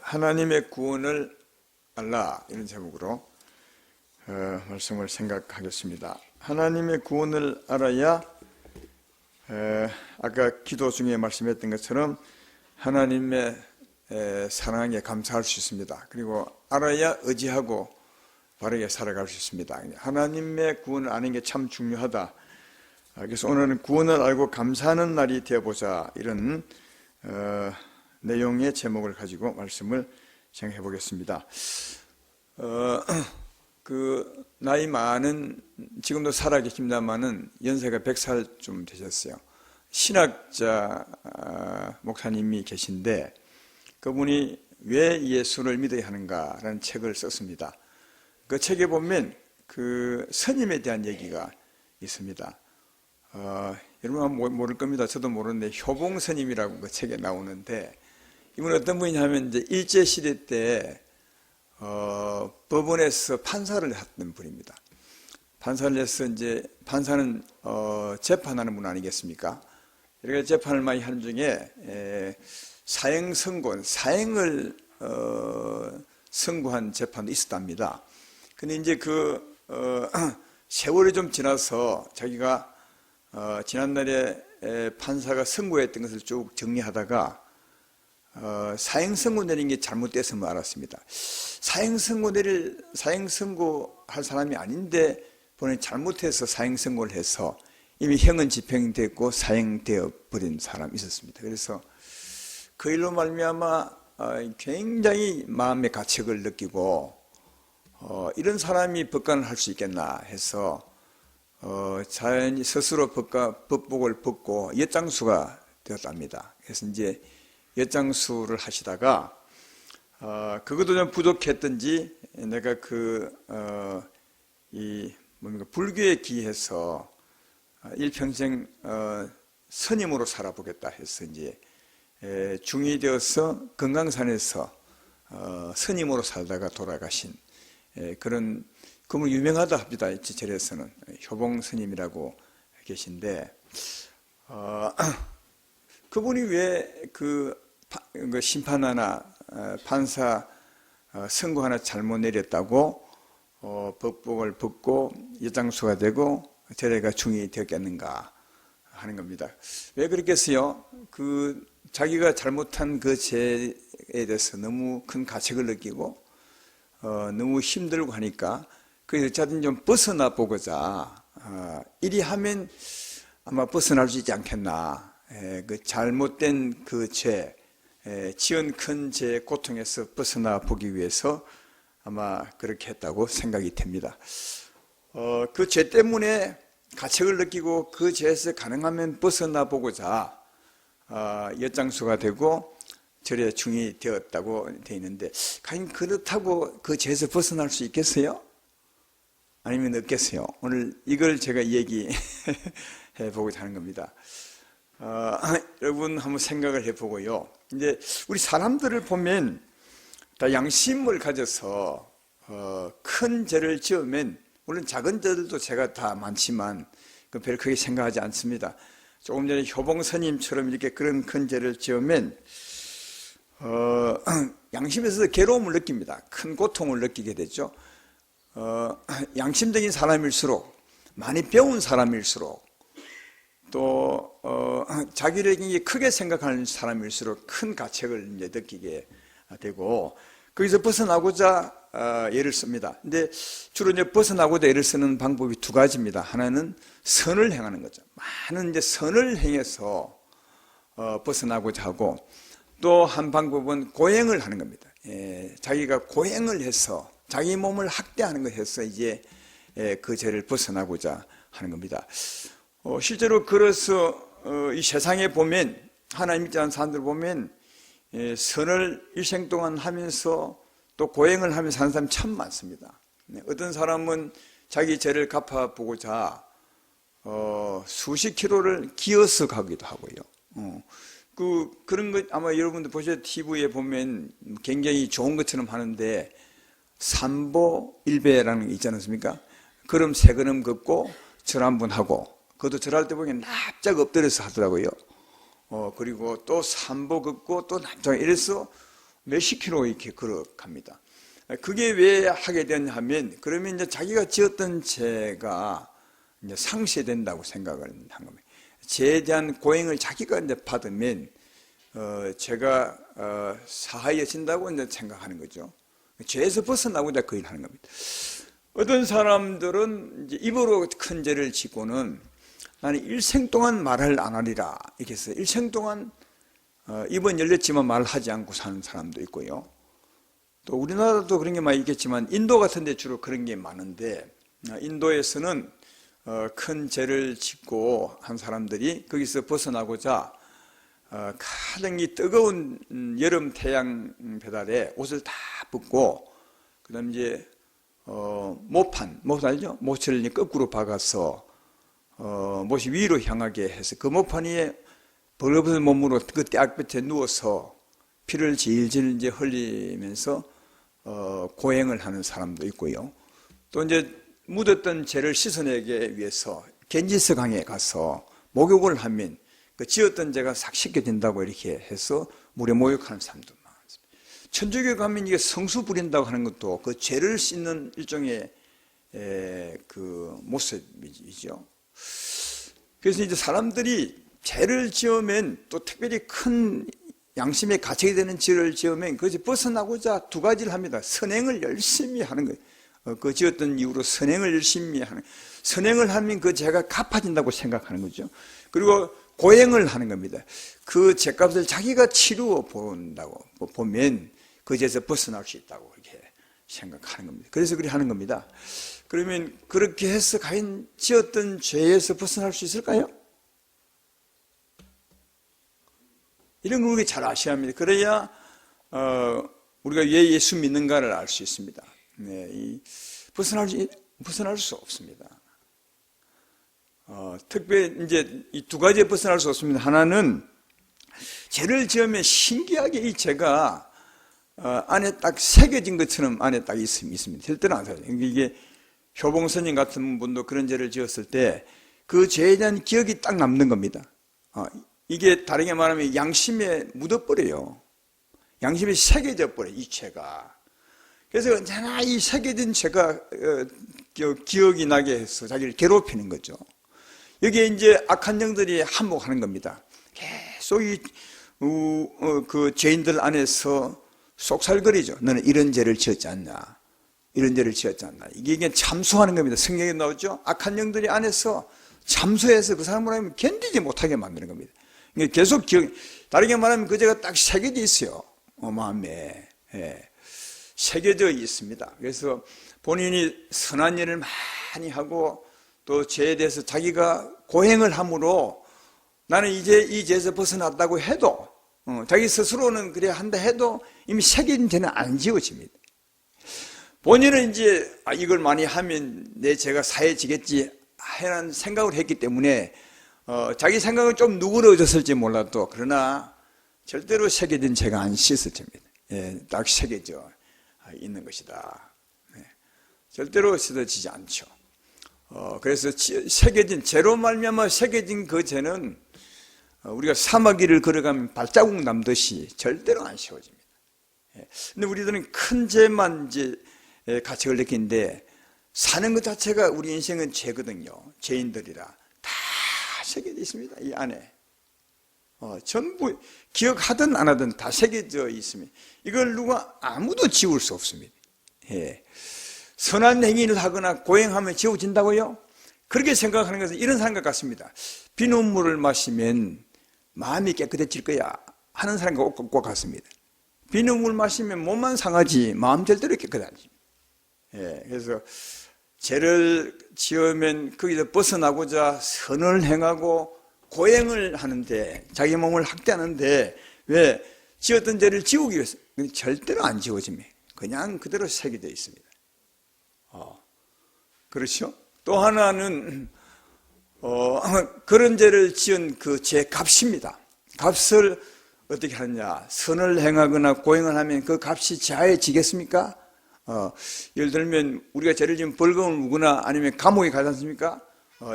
하나님의 구원을 알라, 이런 제목으로 말씀을 생각하겠습니다. 하나님의 구원을 알아야 아까 기도 중에 말씀했던 것처럼 하나님의 사랑에 감사할 수 있습니다. 그리고 알아야 의지하고 바르게 살아갈 수 있습니다. 하나님의 구원을 아는 게 참 중요하다. 그래서 오늘은 구원을 알고 감사하는 날이 되어보자, 이런 내용의 제목을 가지고 말씀을 진행해 보겠습니다. 나이 많은, 지금도 살아계십니다만은 연세가 100살쯤 되셨어요. 신학자 목사님이 계신데 그분이 왜 예수를 믿어야 하는가라는 책을 썼습니다. 그 책에 보면 그 스님에 대한 얘기가 있습니다. 여러분 모를 겁니다. 저도 모르는데 효봉 스님이라고 그 책에 나오는데, 이분은 어떤 분이냐면 이제 일제 시대 때 법원에서 판사를 했던 분입니다. 판사를 해서 이제 판사는 재판하는 분 아니겠습니까? 이렇게 재판을 많이 하는 중에 사형 선고, 사형을 선고한 재판도 있었답니다. 근데 이제 세월이 좀 지나서 자기가 지난날에 판사가 선고했던 것을 쭉 정리하다가 사형 선고 내린 게 잘못됐음을 알았습니다. 사형 선고할 사람이 아닌데 본인이 잘못해서 사형 선고를 해서 이미 형은 집행됐고 사형되어 버린 사람이 있었습니다. 그래서 그 일로 말미암아 굉장히 마음의 가책을 느끼고 이런 사람이 법관을 할 수 있겠나 해서 자연히 스스로 법복을 벗고 엿장수가 되었답니다. 그래서 이제 엿장수를 하시다가 그것도 좀 부족했던지 내가 불교에 기해서 일평생 스님으로 살아보겠다 해서 이제 중이 되어서 금강산에서 스님으로 살다가 돌아가신 그런, 그분 유명하다 합니다. 절에서는 효봉 스님이라고 계신데, 그분이 왜 심판 하나, 판사 선고 하나 잘못 내렸다고 법복을 벗고 엿장수가 되고 절에가 중이 되었겠는가 하는 겁니다. 왜 그렇겠어요? 자기가 잘못한 그 죄에 대해서 너무 큰 가책을 느끼고 너무 힘들고 하니까 어쨌든 좀 벗어나 보고자 이리 하면 아마 벗어날 수 있지 않겠나. 그 잘못된 그 죄, 지은 큰 죄의 고통에서 벗어나 보기 위해서 아마 그렇게 했다고 생각이 됩니다. 그 죄 때문에 가책을 느끼고 그 죄에서 가능하면 벗어나 보고자 엿장수가 되고 절에 중이 되었다고 되어 있는데, 과연 그렇다고 그 죄에서 벗어날 수 있겠어요? 아니면 없겠어요? 오늘 이걸 제가 얘기해 보고자 하는 겁니다. 여러분 한번 생각을 해보고요. 이제 우리 사람들을 보면 다 양심을 가져서 큰 죄를 지으면, 물론 작은 죄들도 죄가 다 많지만 별 크게 생각하지 않습니다. 조금 전에 효봉 스님처럼 이렇게 그런 큰 죄를 지으면 양심에서 괴로움을 느낍니다. 큰 고통을 느끼게 되죠. 양심적인 사람일수록, 많이 배운 사람일수록, 또 자기를 크게 생각하는 사람일수록 큰 가책을 이제 느끼게 되고, 거기서 벗어나고자 애를 씁니다. 근데 주로 이제 벗어나고자 애를 쓰는 방법이 두 가지입니다. 하나는 선을 행하는 거죠. 많은 이제 선을 행해서 벗어나고자 하고, 또 한 방법은 고행을 하는 겁니다. 자기가 고행을 해서 자기 몸을 학대하는 것을 해서 이제 그 죄를 벗어나고자 하는 겁니다. 실제로 그래서 이 세상에 보면, 하나님 믿지 않는 사람들 보면 선을 일생 동안 하면서 또 고행을 하면서 사는 사람이 참 많습니다. 어떤 사람은 자기 죄를 갚아보고자 수십 킬로를 기어서 가기도 하고요. 그런 것 아마 여러분들 보셔도 TV에 보면 굉장히 좋은 것처럼 하는데, 삼보 일배라는 게 있지 않습니까? 걸음 세 걸음 걷고 절 한 번 하고, 그것도 절할 때 보면 납작 엎드려서 하더라고요. 그리고 또 삼보 걷고 또 납작, 이래서 몇십 킬로 이렇게 걸어갑니다. 그게 왜 하게 되냐 하면, 그러면 이제 자기가 지었던 죄가 이제 상쇄된다고 생각을 한 겁니다. 죄에 대한 고행을 자기가 이제 받으면, 죄가, 사하여진다고 이제 생각하는 거죠. 죄에서 벗어나고자 그 일을 하는 겁니다. 어떤 사람들은 이제 입으로 큰 죄를 짓고는 나는 일생 동안 말을 안 하리라. 이렇게 해서 일생 동안 입은 열렸지만 말하지 않고 사는 사람도 있고요. 또 우리나라도 그런 게 많이 있겠지만 인도 같은 데 주로 그런 게 많은데, 인도에서는 큰 죄를 짓고 한 사람들이 거기서 벗어나고자 가장 이 뜨거운 여름 태양 배달에 옷을 다 벗고, 그 다음에 이제 못 알죠? 못을 거꾸로 박아서 못이 위로 향하게 해서 그 모판 위에 벌거벗은 몸으로 그 떼약볕에 누워서 피를 질질 이제 흘리면서 고행을 하는 사람도 있고요. 또 이제 묻었던 죄를 씻어내기 위해서 겐지스 강에 가서 목욕을 하면 그 지었던 죄가 싹 씻겨진다고 이렇게 해서 물에 목욕하는 사람도 많습니다. 천주교 가면 이게 성수 부린다고 하는 것도 그 죄를 씻는 일종의 그 모습이죠. 그래서 이제 사람들이 죄를 지으면 또 특별히 큰 양심의 가책이 되는 죄를 지으면 그것이 벗어나고자 두 가지를 합니다. 선행을 열심히 하는 거예요. 그 지었던 이후로 선행을 열심히 하는, 선행을 하면 그 죄가 갚아진다고 생각하는 거죠. 그리고 고행을 하는 겁니다. 그 죄값을 자기가 치루어 본다고 보면 그 죄에서 벗어날 수 있다고 이렇게 생각하는 겁니다. 그래서 그렇게 하는 겁니다. 그러면 그렇게 해서 과연 지었던 죄에서 벗어날 수 있을까요? 이런 걸 우리가 잘 아셔야 합니다. 그래야 우리가 왜 예수 믿는가를 알 수 있습니다. 네, 벗어날 수 없습니다. 특별히 이제 이 두 가지에 벗어날 수 없습니다. 하나는 죄를 지으면 신기하게 이 죄가 안에 딱 새겨진 것처럼 안에 딱 있습니다. 절대로 안 사요. 이게 효봉스님 같은 분도 그런 죄를 지었을 때 그 죄에 대한 기억이 딱 남는 겁니다. 이게 다르게 말하면 양심에 묻어버려요. 양심에 새겨져 버려요, 이 죄가. 그래서 언제나 이 새겨진 죄가 기억이 나게 해서 자기를 괴롭히는 거죠. 여기에 이제 악한 영들이 한몫하는 겁니다. 계속 그 죄인들 안에서 속살거리죠. 너는 이런 죄를 지었지 않냐. 이런 죄를 지었지 않나. 이게 참수하는 겁니다. 성경에 나오죠. 악한 영들이 안에서 참수해서 그 사람을 하면 견디지 못하게 만드는 겁니다. 계속 다르게 말하면 그 죄가 딱 새겨져 있어요. 마음에. 새겨져 있습니다. 그래서 본인이 선한 일을 많이 하고 또 죄에 대해서 자기가 고행을 함으로 나는 이제 이 죄에서 벗어났다고 해도 자기 스스로는 그래 한다 해도 이미 새겨진 죄는 안 지워집니다. 본인은 이제 이걸 많이 하면 내 죄가 사해지겠지 하는 생각을 했기 때문에 자기 생각은 좀 누그러졌을지 몰라도 그러나 절대로 새겨진 죄가 안 씻어집니다. 딱 새겨져 있는 것이다. 절대로 씻어지지 않죠. 그래서 새겨진 죄로 말미암아 새겨진 그 죄는 우리가 사마귀를 걸어가면 발자국 남듯이 절대로 안 씌워집니다. 근데 우리들은 큰 죄만 이제 가책을 느끼는데 사는 것 자체가 우리 인생은 죄거든요. 죄인들이라 다 새겨져 있습니다. 이 안에 전부 기억하든 안 하든 다 새겨져 있습니다. 이걸 누가 아무도 지울 수 없습니다. 선한 행위를 하거나 고행하면 지워진다고요? 그렇게 생각하는 것은 이런 생각 같습니다. 비눗물을 마시면 마음이 깨끗해질 거야 하는 사람과 꼭 같습니다. 비눗물 마시면 몸만 상하지 마음 절대로 깨끗하지. 그래서 죄를 지으면 거기서 벗어나고자 선을 행하고 고행을 하는데 자기 몸을 학대하는데 왜 지었던 죄를 지우기 위해서 절대로 안 지워집니다. 그냥 그대로 새겨져 있습니다. 그렇죠? 또 하나는 그런 죄를 지은 그 죄 값입니다. 값을 어떻게 하느냐? 선을 행하거나 고행을 하면 그 값이 자해지겠습니까? 예를 들면 우리가 죄를 지면 벌금을 물거나 아니면 감옥에 가지 않습니까?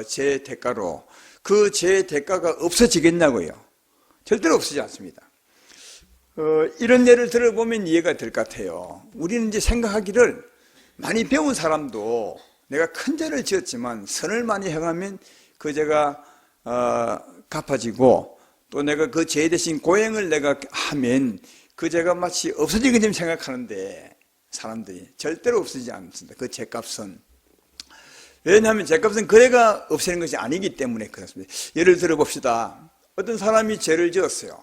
죄의 대가로 그 죄의 대가가 없어지겠냐고요? 절대로 없어지지 않습니다. 이런 예를 들어보면 이해가 될 것 같아요. 우리는 이제 생각하기를 많이 배운 사람도 내가 큰 죄를 지었지만 선을 많이 행하면 그 죄가 갚아지고 또 내가 그 죄 대신 고행을 내가 하면 그 죄가 마치 없어지게 좀 생각하는데 사람들이 절대로 없어지지 않습니다. 그 죄값은. 왜냐하면 죄값은 그 죄가 없애는 것이 아니기 때문에 그렇습니다. 예를 들어 봅시다. 어떤 사람이 죄를 지었어요.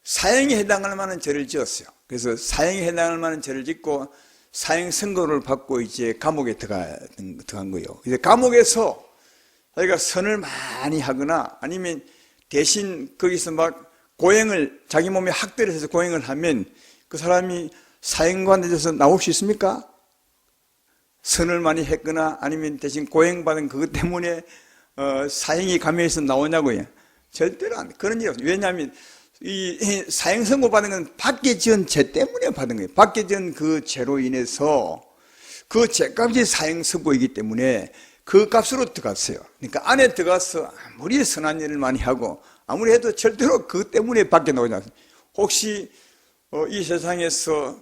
사형에 해당할 만한 죄를 지었어요. 그래서 사형에 해당할 만한 죄를 짓고 사형 선고를 받고 이제 감옥에 들어간 거예요. 이제 감옥에서 자기가 선을 많이 하거나 아니면 대신 거기서 막 고행을 자기 몸에 학대를 해서 고행을 하면 그 사람이 사형관에서 나올 수 있습니까? 선을 많이 했거나 아니면 대신 고행받은 그것 때문에 사형이 감형에서 나오냐고요. 절대로 안 돼. 그런 일 없어요. 왜냐하면 이 사형 선고 받은 건 밖에 지은 죄 때문에 받은 거예요. 밖에 지은 그 죄로 인해서 그 죄값이 사형 선고이기 때문에 그 값으로 들어갔어요. 그러니까 안에 들어가서 아무리 선한 일을 많이 하고 아무리 해도 절대로 그 때문에 밖에 나오지 않습니다. 혹시 이 세상에서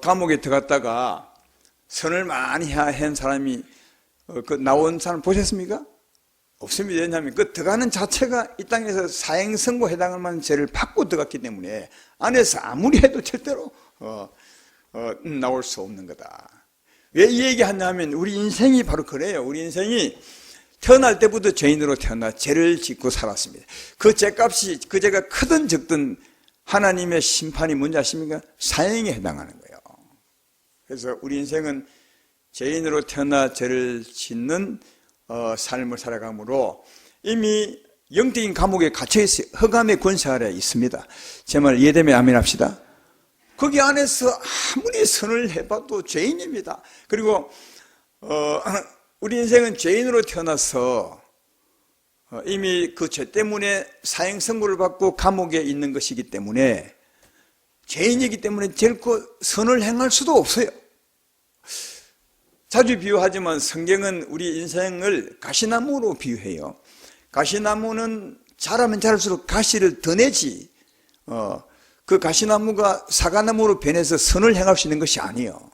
감옥에 들어갔다가 선을 많이 한 사람이 그 나온 사람 보셨습니까? 없습니다. 왜냐하면 그 들어가는 자체가 이 땅에서 사형 선고 해당할 만한 죄를 받고 들어갔기 때문에 안에서 아무리 해도 절대로 나올 수 없는 거다. 왜 이 얘기하냐면 우리 인생이 바로 그래요. 우리 인생이 태어날 때부터 죄인으로 태어나 죄를 짓고 살았습니다. 그 죄값이 그 죄가 크든 적든 하나님의 심판이 뭔지 아십니까? 사형에 해당하는 거예요. 그래서 우리 인생은 죄인으로 태어나 죄를 짓는 삶을 살아가므로 이미 영적인 감옥에 갇혀있어요. 흑암의 권세 아래 있습니다. 제 말 이해되면 아멘 합시다. 거기 안에서 아무리 선을 해봐도 죄인입니다. 그리고 우리 인생은 죄인으로 태어나서 이미 그 죄 때문에 사형 선고를 받고 감옥에 있는 것이기 때문에 죄인이기 때문에 결코 선을 행할 수도 없어요. 자주 비유하지만 성경은 우리 인생을 가시나무로 비유해요. 가시나무는 자라면 자랄수록 가시를 더 내지 그 가시나무가 사과나무로 변해서 선을 행할 수 있는 것이 아니에요.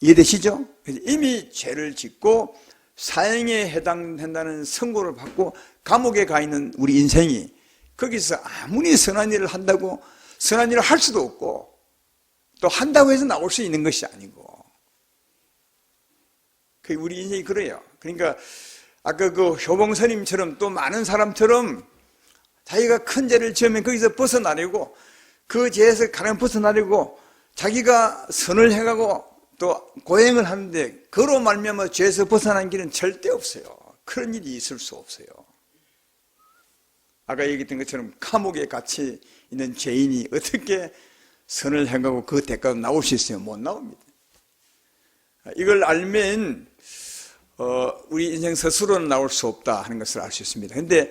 이해되시죠? 이미 죄를 짓고 사형에 해당된다는 선고를 받고 감옥에 가 있는 우리 인생이 거기서 아무리 선한 일을 한다고 선한 일을 할 수도 없고 또 한다고 해서 나올 수 있는 것이 아니고 우리 인생이 그래요. 그러니까 아까 그 효봉스님처럼 또 많은 사람처럼 자기가 큰 죄를 지으면 거기서 벗어나려고 그 죄에서 가장 벗어나려고 자기가 선을 해가고 또 고행을 하는데 그로 말미암아 죄에서 벗어난 길은 절대 없어요. 그런 일이 있을 수 없어요. 아까 얘기했던 것처럼 감옥에 갇혀 있는 죄인이 어떻게 선을 행하고 그 대가로 나올 수 있어요? 못 나옵니다. 이걸 알면 우리 인생 스스로는 나올 수 없다 하는 것을 알 수 있습니다. 그런데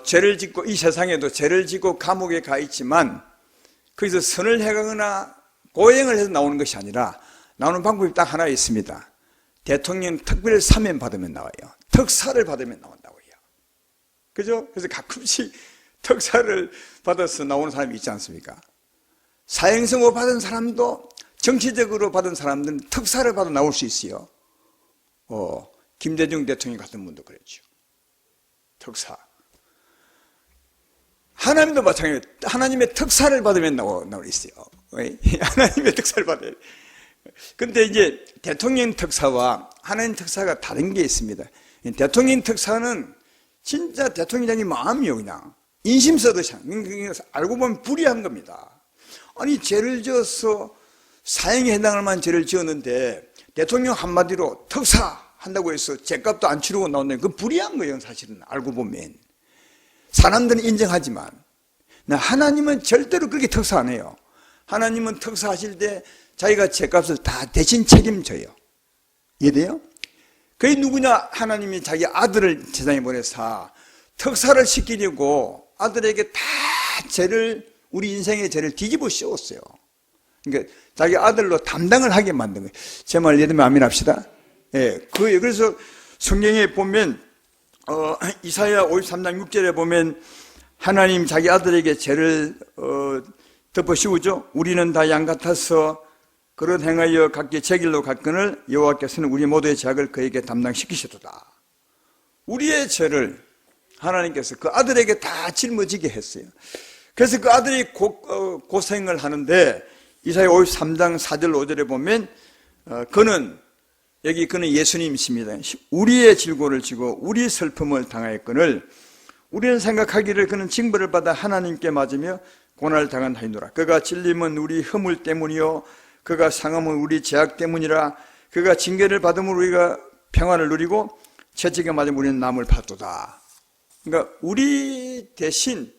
죄를 짓고 이 세상에도 죄를 짓고 감옥에 가 있지만 거기서 선을 해가거나 고행을 해서 나오는 것이 아니라 나오는 방법이 딱 하나 있습니다. 대통령 특별 사면 받으면 나와요. 특사를 받으면 나온다고요. 그죠? 그래서 가끔씩 특사를 받아서 나오는 사람이 있지 않습니까? 사형선고 받은 사람도 정치적으로 받은 사람들은 특사를 받아 나올 수 있어요. 김대중 대통령 같은 분도 그랬죠. 특사. 하나님도 마찬가지예요. 하나님의 특사를 받으면 나올 있어요. 하나님의 특사를 받아요. 근데 이제 대통령 특사와 하나님 특사가 다른 게 있습니다. 대통령 특사는 진짜 대통령이 마음이요, 그냥. 인심 써듯이. 알고 보면 불의한 겁니다. 아니, 죄를 지어서 사형에 해당할 만한 죄를 지었는데 대통령 한마디로 특사 한다고 해서 죄값도 안 치르고 나온다는 건 불의한 거예요, 사실은. 알고 보면. 사람들은 인정하지만 하나님은 절대로 그렇게 특사 안 해요. 하나님은 특사하실 때 자기가 죄값을 다 대신 책임져요. 이해돼요? 그게 누구냐? 하나님이 자기 아들을 세상에 보내서 특사를 시키려고 아들에게 다 죄를, 우리 인생의 죄를 뒤집어 씌웠어요. 그러니까 자기 아들로 담당을 하게 만든 거예요. 제 말 예를 들면 아멘 합시다. 예, 그래서 성경에 보면 이사야 53장 6절에 보면 하나님 자기 아들에게 죄를 덮어씌우죠. 우리는 다 양 같아서 그릇 행하여 각기 제 길로 갔거늘 여호와께서는 우리 모두의 죄악을 그에게 담당시키시도다. 우리의 죄를 하나님께서 그 아들에게 다 짊어지게 했어요. 그래서 그 아들이 고생을 하는데 이사야 53장 4절 5절에 보면 그는 예수님이십니다. 우리의 질고를 지고 우리 슬픔을 당하였거늘 우리는 생각하기를 그는 징벌을 받아 하나님께 맞으며 고난을 당한하이노라. 그가 찔림은 우리 허물 때문이요 그가 상함은 우리 죄악 때문이라. 그가 징계를 받음으로 우리가 평안을 누리고 채찍에 맞으면 우리는 남을 받도다. 그러니까 우리 대신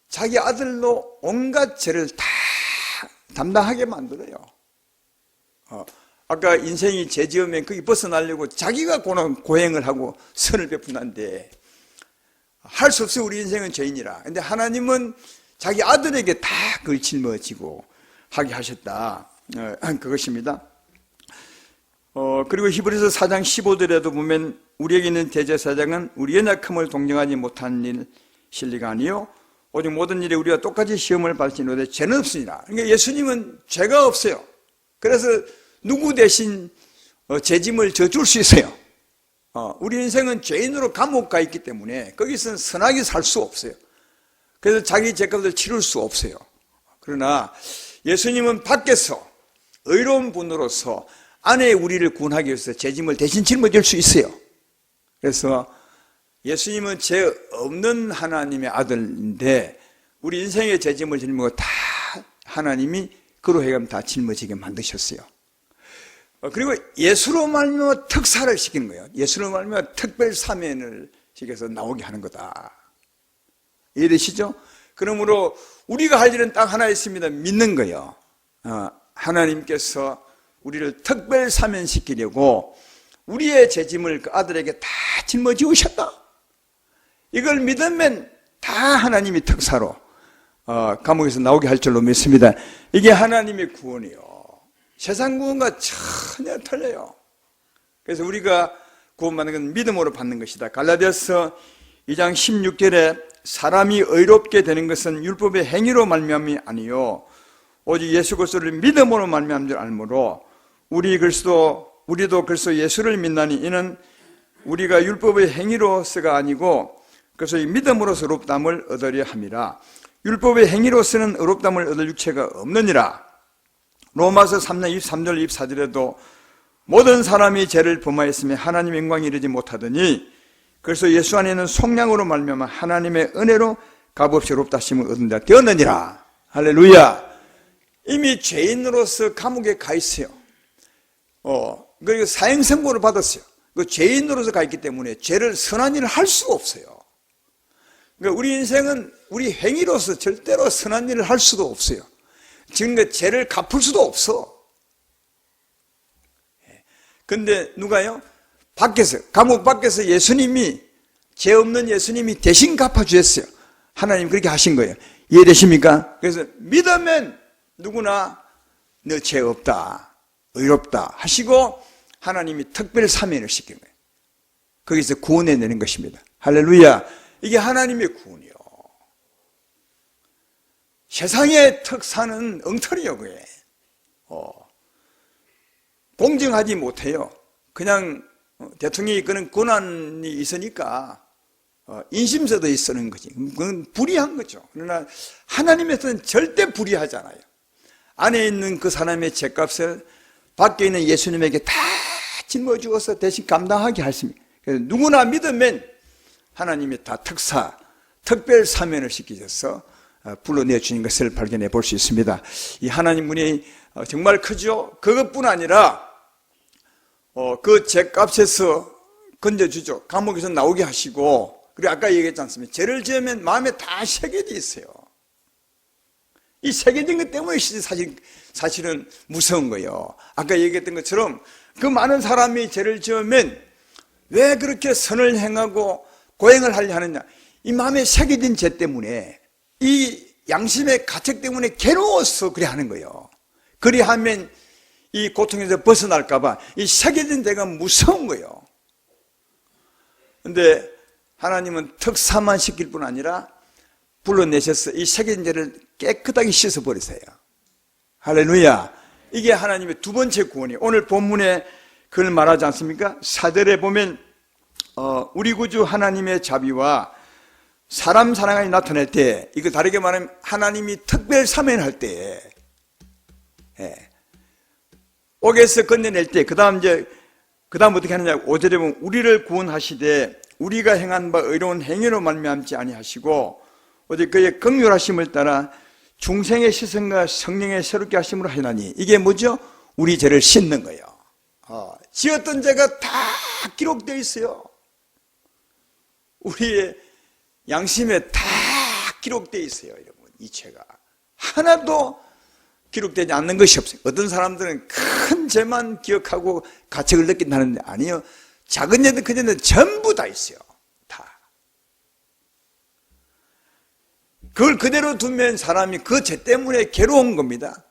자기 아들로 온갖 죄를 다 담당하게 만들어요. 아까 인생이 죄 지으면 거기 벗어나려고 자기가 고행을 하고 선을 베푼다는데 할 수 없어요. 우리 인생은 죄인이라. 근데 하나님은 자기 아들에게 다 그걸 짊어지고 하게 하셨다. 그것입니다. 그리고 히브리서 4장 15절에도 보면 우리에게 있는 대제사장은 우리의 연약함을 동정하지 못한 일 실리가 아니요 오직 모든 일에 우리가 똑같이 시험을 받을지노되 죄는 없으니라. 그러니까 예수님은 죄가 없어요. 그래서 누구 대신 죄짐을 져줄 수 있어요. 우리 인생은 죄인으로 감옥 가 있기 때문에 거기서는 선하게 살 수 없어요. 그래서 자기 죄값을 치를 수 없어요. 그러나 예수님은 밖에서 의로운 분으로서 안에 우리를 구원하기 위해서 죄짐을 대신 짊어질 수 있어요. 그래서 예수님은 죄 없는 하나님의 아들인데 우리 인생의 죄짐을 짊어지고 다 하나님이 그로 하여금 다 짊어지게 만드셨어요. 그리고 예수로 말미암아 특사를 시키는 거예요. 예수로 말미암아 특별 사면을 시켜서 나오게 하는 거다. 이해되시죠? 그러므로 우리가 할 일은 딱 하나 있습니다. 믿는 거예요. 하나님께서 우리를 특별 사면시키려고 우리의 죄짐을 그 아들에게 다 짊어지우셨다. 이걸 믿으면 다 하나님이 특사로 감옥에서 나오게 할 줄로 믿습니다. 이게 하나님의 구원이요. 세상 구원과 전혀 틀려요. 그래서 우리가 구원받는 건 믿음으로 받는 것이다. 갈라디아서 2장 16절에 사람이 의롭게 되는 것은 율법의 행위로 말미암이 아니요 오직 예수 그리스도를 믿음으로 말미암은 줄 알므로 우리도 그리스도 예수를 믿나니 이는 우리가 율법의 행위로서가 아니고 그래서 이 믿음으로서 의롭다함을 얻으려 함이라. 율법의 행위로서는 의롭다함을 얻을 육체가 없느니라. 로마서 3장 23절 24절에도 모든 사람이 죄를 범하였으며 하나님의 영광에 이르지 못하더니 그래서 예수 안에는 속량으로 말미암아 하나님의 은혜로 값없이 의롭다 하심을 얻은 자 되었느니라. 할렐루야. 이미 죄인으로서 감옥에 가 있어요. 그리고 사형 선고를 받았어요. 그 죄인으로서 가 있기 때문에 죄를 선한 일을 할 수가 없어요. 그러니까 우리 인생은 우리 행위로서 절대로 선한 일을 할 수도 없어요. 지금 그 죄를 갚을 수도 없어. 근데 누가요? 감옥 밖에서 예수님이, 죄 없는 예수님이 대신 갚아주셨어요. 하나님 그렇게 하신 거예요. 이해되십니까? 그래서 믿으면 누구나 너 죄 없다, 의롭다 하시고 하나님이 특별 사면을 시킨 거예요. 거기서 구원해내는 것입니다. 할렐루야. 이게 하나님의 구원이요. 세상의 특사는 엉터리요, 그게. 공정하지 못해요. 그냥 대통령이 그런 권한이 있으니까 인심서도 쓰는 거지. 그건 불의한 거죠. 그러나 하나님에서는 절대 불의하잖아요. 안에 있는 그 사람의 죄값을 밖에 있는 예수님에게 다 짊어주어서 대신 감당하게 하십니다. 그래서 누구나 믿으면 하나님이 다 특별 사면을 시키셔서 불러내주는 것을 발견해 볼 수 있습니다. 이 하나님 은혜 정말 크죠. 그것뿐 아니라 그 죄값에서 건져주죠. 감옥에서 나오게 하시고, 그리고 아까 얘기했지 않습니까? 죄를 지으면 마음에 다 새겨져 있어요. 이 새겨진 것 때문에 사실은 무서운 거예요. 아까 얘기했던 것처럼 그 많은 사람이 죄를 지으면 왜 그렇게 선을 행하고 고행을 하려 하느냐? 이 마음에 새겨진 죄 때문에, 이 양심의 가책 때문에 괴로워서 그래 하는 거예요. 그리하면 이 고통에서 벗어날까봐 이 새겨진 죄가 무서운 거예요. 근데 하나님은 특사만 시킬 뿐 아니라 불러내셔서 이 새겨진 죄를 깨끗하게 씻어버리세요. 할렐루야. 이게 하나님의 두 번째 구원이에요. 오늘 본문에 그걸 말하지 않습니까? 4절에 보면 우리 구주 하나님의 자비와 사람 사랑이 나타날 때, 이거 다르게 말하면 하나님이 특별 사면할 때에, 옥에서 건져낼 때, 그 다음 어떻게 하느냐, 5절에 보면 우리를 구원하시되 우리가 행한 바 의로운 행위로 말미암지 아니하시고 어제 그의 긍휼하심을 따라 중생의 시선과 성령의 새롭게 하심으로 하나니, 이게 뭐죠? 우리 죄를 씻는 거예요. 지었던 죄가 다 기록되어 있어요. 우리의 양심에 다 기록되어 있어요, 여러분. 이 죄가 하나도 기록되지 않는 것이 없어요. 어떤 사람들은 큰 죄만 기억하고 가책을 느낀다는데, 아니요, 작은 죄든 큰 죄든 전부 다 있어요. 다. 그걸 그대로 두면 사람이 그 죄 때문에 괴로운 겁니다.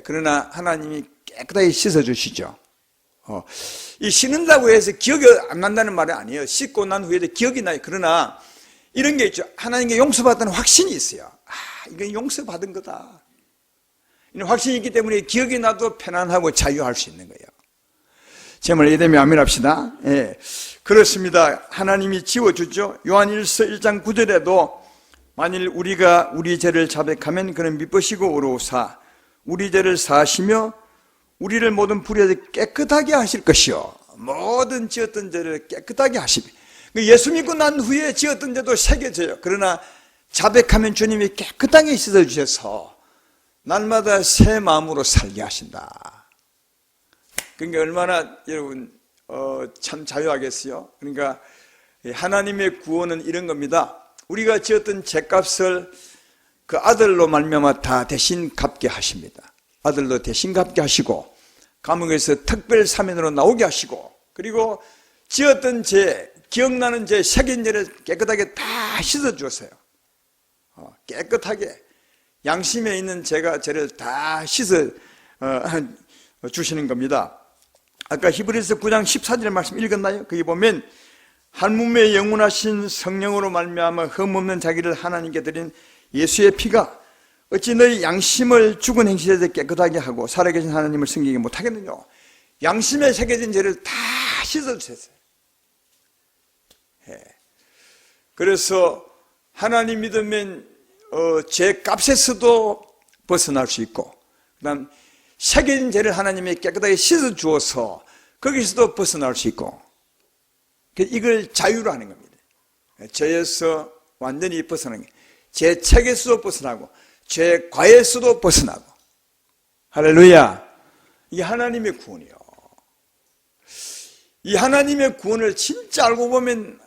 그러나 하나님이 깨끗하게 씻어주시죠. 이 씻는다고 해서 기억이 안 난다는 말이 아니에요. 씻고 난 후에도 기억이 나요. 그러나 이런 게 있죠. 하나님께 용서받다는 확신이 있어요. 이건 용서받은 거다. 이런 확신이 있기 때문에 기억이 나도 편안하고 자유할 수 있는 거예요. 제 말 이해되면 아멘 합시다. 그렇습니다. 하나님이 지워주죠. 요한일서 1장 9절에도 만일 우리가 우리 죄를 자백하면 그는 미쁘시고 의로우사 우리 죄를 사하시며 우리를 모든 불의에서 깨끗하게 하실 것이요, 모든 지었던 죄를 깨끗하게 하시며, 예수 믿고 난 후에 지었던 죄도 새겨져요. 그러나 자백하면 주님이 깨끗하게 씻어주셔서 날마다 새 마음으로 살게 하신다. 그러니까 얼마나 여러분 참 자유하겠어요. 그러니까 하나님의 구원은 이런 겁니다. 우리가 지었던 죄값을 그 아들로 말미암아 다 대신 갚게 하십니다. 아들로 대신 갚게 하시고 감옥에서 특별 사면으로 나오게 하시고, 그리고 지었던 죄, 기억나는 죄, 새긴 죄를 깨끗하게 다 씻어주었어요. 깨끗하게 양심에 있는 죄를 다 씻어 주시는 겁니다. 아까 히브리서 9장 14절 말씀 읽었나요? 거기 보면 한 몸에 영원하신 성령으로 말미암아 흠없는 자기를 하나님께 드린 예수의 피가 어찌 너희 양심을 죽은 행실에서 깨끗하게 하고 살아계신 하나님을 섬기게 못하겠느냐. 양심에 새겨진 죄를 다 씻어주셨어요. 그래서 하나님 믿으면 죄값에서도 벗어날 수 있고, 그 다음 새겨진 죄를 하나님이 깨끗하게 씻어주어서 거기서도 벗어날 수 있고, 이걸 자유로 하는 겁니다. 죄에서 완전히 벗어나는 게, 죄 책에서도 벗어나고 죄 과에서도 벗어나고. 할렐루야. 이게 하나님의 구원이요. 이 하나님의 구원을 진짜 알고 보면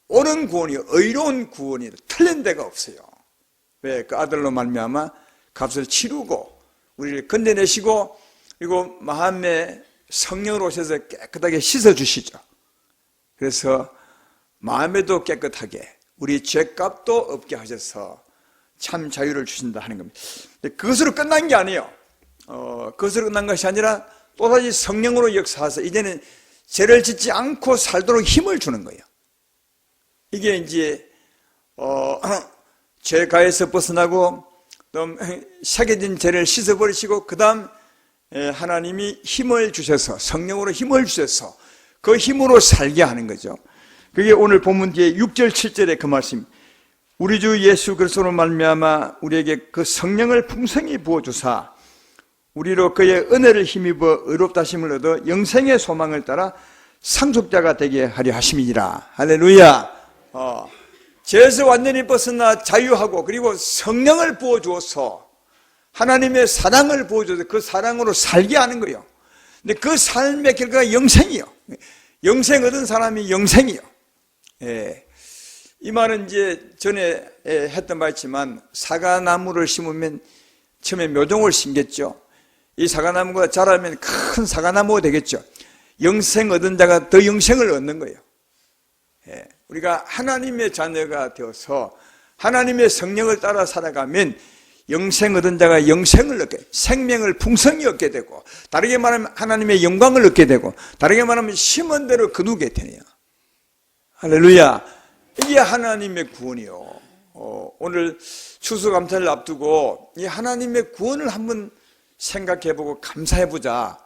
옳은 구원이요, 의로운 구원이요, 틀린 데가 없어요. 왜? 그 아들로 말미암아 값을 치르고 우리를 건져내시고, 그리고 마음에 성령으로 오셔서 깨끗하게 씻어주시죠. 그래서 마음에도 깨끗하게 우리 죄값도 없게 하셔서 참 자유를 주신다 하는 겁니다. 근데 그것으로 끝난 게 아니에요. 그것으로 끝난 것이 아니라 또다시 성령으로 역사하셔서 이제는 죄를 짓지 않고 살도록 힘을 주는 거예요. 이게 이제 죄가에서 벗어나고 또 새겨진 죄를 씻어버리시고, 그 다음 하나님이 힘을 주셔서, 성령으로 힘을 주셔서 그 힘으로 살게 하는 거죠. 그게 오늘 본문 뒤에 6절 7절에 그 말씀, 우리 주 예수 그리스도로 말미암아 우리에게 그 성령을 풍성히 부어주사 우리로 그의 은혜를 힘입어 의롭다 하심을 얻어 영생의 소망을 따라 상속자가 되게 하려 하심이니라. 할렐루야. 죄에서 완전히 벗어나 자유하고, 그리고 성령을 부어주어서 하나님의 사랑을 부어줘서 그 사랑으로 살게 하는 거예요. 근데 그 삶의 결과가 영생이요. 영생 얻은 사람이 영생이요. 이 말은 이제 전에 했던 바 있지만, 사과나무를 심으면 처음에 묘종을 심겠죠. 이 사과나무가 자라면 큰 사과나무가 되겠죠. 영생 얻은 자가 더 영생을 얻는 거예요. 우리가 하나님의 자녀가 되어서 하나님의 성령을 따라 살아가면 영생 얻은 자가 영생을 얻게, 생명을 풍성히 얻게 되고, 다르게 말하면 하나님의 영광을 얻게 되고, 다르게 말하면 심은 대로 거두게 되네요. 할렐루야. 이게 하나님의 구원이요. 오늘 추수감사를 앞두고 이 하나님의 구원을 한번 생각해보고 감사해보자,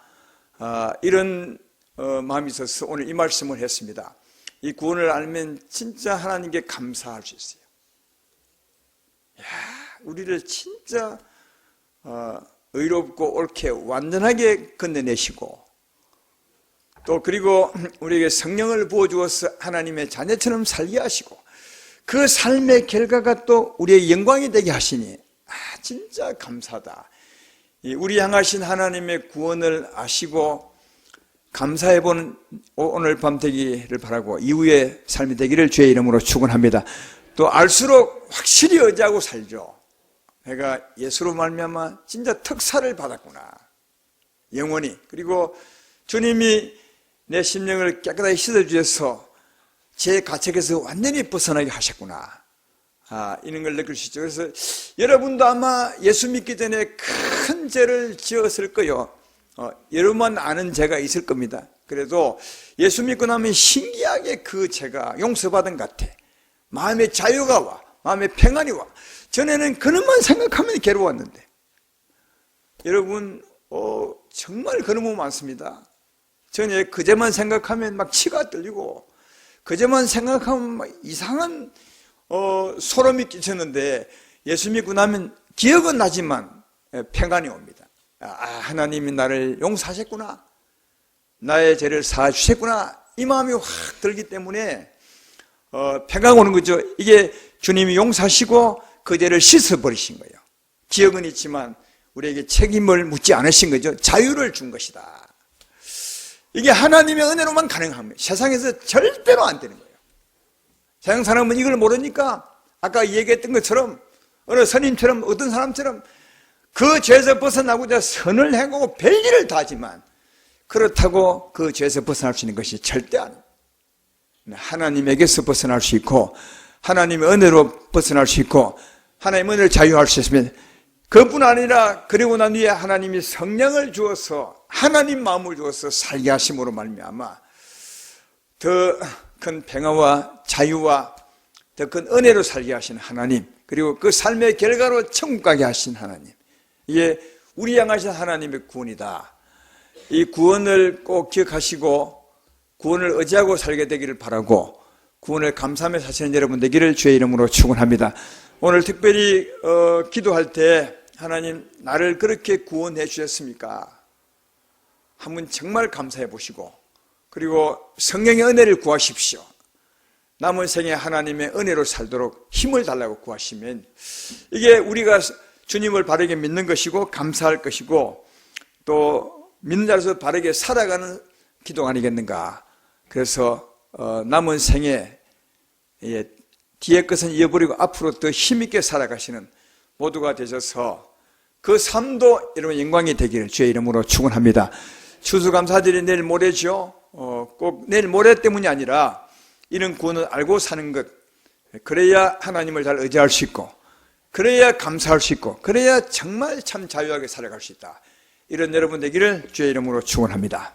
이런 마음이 있어서 오늘 이 말씀을 했습니다. 이 구원을 알면 진짜 하나님께 감사할 수 있어요. 우리를 진짜 의롭고 옳게 완전하게 건져내시고, 또 그리고 우리에게 성령을 부어주어서 하나님의 자녀처럼 살게 하시고, 그 삶의 결과가 또 우리의 영광이 되게 하시니 진짜 감사하다. 우리 향하신 하나님의 구원을 아시고 감사해보는 오늘 밤 되기를 바라고, 이후의 삶이 되기를 주의 이름으로 축원합니다. 또 알수록 확실히 의지하고 살죠. 내가 예수로 말미암아 진짜 특사를 받았구나, 영원히. 그리고 주님이 내 심령을 깨끗하게 씻어주셔서 제 가책에서 완전히 벗어나게 하셨구나, 이런 걸 느낄 수 있죠. 그래서 여러분도 아마 예수 믿기 전에 큰 죄를 지었을 거예요. 여러분만 아는 죄가 있을 겁니다. 그래도 예수 믿고 나면 신기하게 그 죄가 용서받은 것 같아. 마음의 자유가 와, 마음의 평안이 와. 전에는 그것만 생각하면 괴로웠는데, 여러분 정말 그런 분 많습니다. 전에 그 죄만 생각하면 막 치가 떨리고, 그 죄만 생각하면 막 이상한 소름이 끼쳤는데, 예수 믿고 나면 기억은 나지만 평안이 옵니다. 하나님이 나를 용서하셨구나, 나의 죄를 사주셨구나, 이 마음이 확 들기 때문에 평강 오는 거죠. 이게 주님이 용서하시고 그 죄를 씻어버리신 거예요. 기억은 있지만 우리에게 책임을 묻지 않으신 거죠. 자유를 준 것이다. 이게 하나님의 은혜로만 가능한 거예요. 세상에서 절대로 안 되는 거예요. 세상 사람은 이걸 모르니까 아까 얘기했던 것처럼, 어느 스님처럼, 어떤 사람처럼 그 죄에서 벗어나고자 선을 행하고 별일을 다 하지만, 그렇다고 그 죄에서 벗어날 수 있는 것이 절대 아니에요. 하나님에게서 벗어날 수 있고, 하나님의 은혜로 벗어날 수 있고, 하나님의 은혜를 자유할 수 있으면, 그뿐 아니라 그리고 난 뒤에 하나님이 성령을 주어서, 하나님 마음을 주어서 살게 하심으로 말미암아 더 큰 평화와 자유와 더 큰 은혜로 살게 하신 하나님, 그리고 그 삶의 결과로 천국 가게 하신 하나님, 이게 우리 향하신 하나님의 구원이다. 이 구원을 꼭 기억하시고 구원을 의지하고 살게 되기를 바라고, 구원을 감사하며 사시는 여러분 되기를 주의 이름으로 축원합니다. 오늘 특별히 기도할 때, 하나님 나를 그렇게 구원해 주셨습니까? 한번 정말 감사해 보시고, 그리고 성령의 은혜를 구하십시오. 남은 생에 하나님의 은혜로 살도록 힘을 달라고 구하시면, 이게 우리가 주님을 바르게 믿는 것이고 감사할 것이고, 또 믿는 자로서 바르게 살아가는 기도가 아니겠는가. 그래서 남은 생에 뒤에 것은 잊어버리고 앞으로 더 힘있게 살아가시는 모두가 되셔서 그 삶도 여러분 영광이 되기를 주의 이름으로 축원합니다. 추수감사절이 내일 모레죠. 꼭 내일 모레 때문이 아니라 이런 구원을 알고 사는 것, 그래야 하나님을 잘 의지할 수 있고, 그래야 감사할 수 있고, 그래야 정말 참 자유하게 살아갈 수 있다. 이런 여러분 되기를 주의 이름으로 축원합니다.